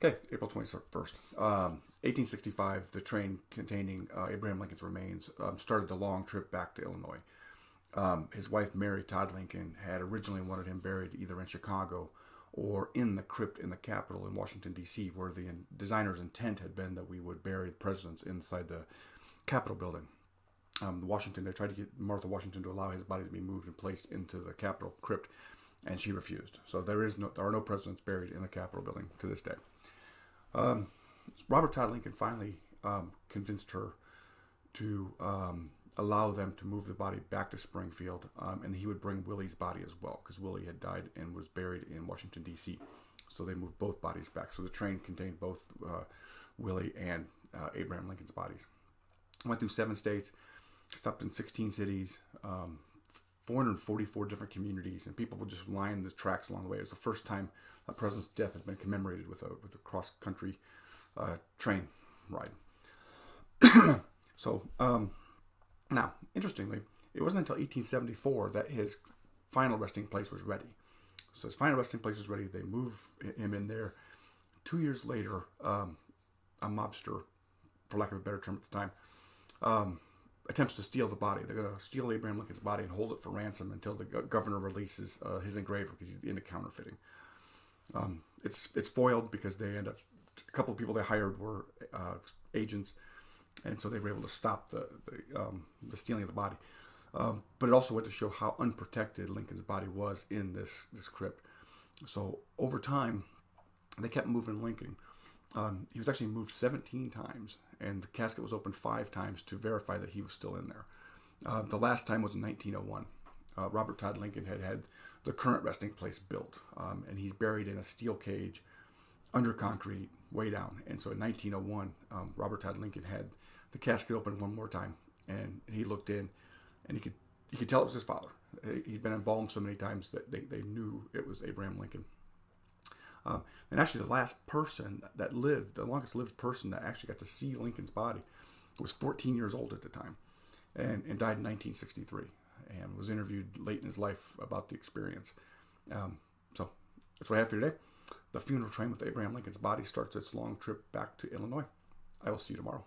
Okay, April 21st. 1865, the train containing Abraham Lincoln's remains started the long trip back to Illinois. His wife, Mary Todd Lincoln, had originally wanted him buried either in Chicago or in the crypt in the Capitol in Washington, D.C., where the designer's intent had been that we would bury the presidents inside the Capitol building. They tried to get Martha Washington to allow his body to be moved and placed into the Capitol crypt, and she refused. So there are no presidents buried in the Capitol building to this day. Robert Todd Lincoln finally convinced her to allow them to move the body back to Springfield, and he would bring Willie's body as well, because Willie had died and was buried in Washington, D.C. So they moved both bodies back. So the train contained both Willie and Abraham Lincoln's bodies. Went through 7 states, stopped in 16 cities, 444 different communities, and people would just line the tracks along the way. It was the first time a president's death had been commemorated with a cross-country train ride. So, now, interestingly, it wasn't until 1874 that his final resting place was ready. So his final resting place was ready. They moved him in there. 2 years later, a mobster, for lack of a better term at the time, attempts to steal the body. They're going to steal Abraham Lincoln's body and hold it for ransom until the governor releases his engraver, because he's into counterfeiting. It's foiled because they end up, a couple of people they hired were agents, and so they were able to stop the stealing of the body. But it also went to show how unprotected Lincoln's body was in this crypt. So over time, they kept moving Lincoln. He was actually moved 17 times, and the casket was opened 5 times to verify that he was still in there. The last time was in 1901. Robert Todd Lincoln had the current resting place built, and he's buried in a steel cage under concrete way down. And so in 1901, Robert Todd Lincoln had the casket open one more time, and he looked in, and he could tell it was his father. He'd been embalmed so many times that they knew it was Abraham Lincoln. And actually, the last person that lived, the longest lived person that actually got to see Lincoln's body, was 14 years old at the time, and died in 1963, and was interviewed late in his life about the experience. So that's what I have for you today. The funeral train with Abraham Lincoln's body starts its long trip back to Illinois. I will see you tomorrow.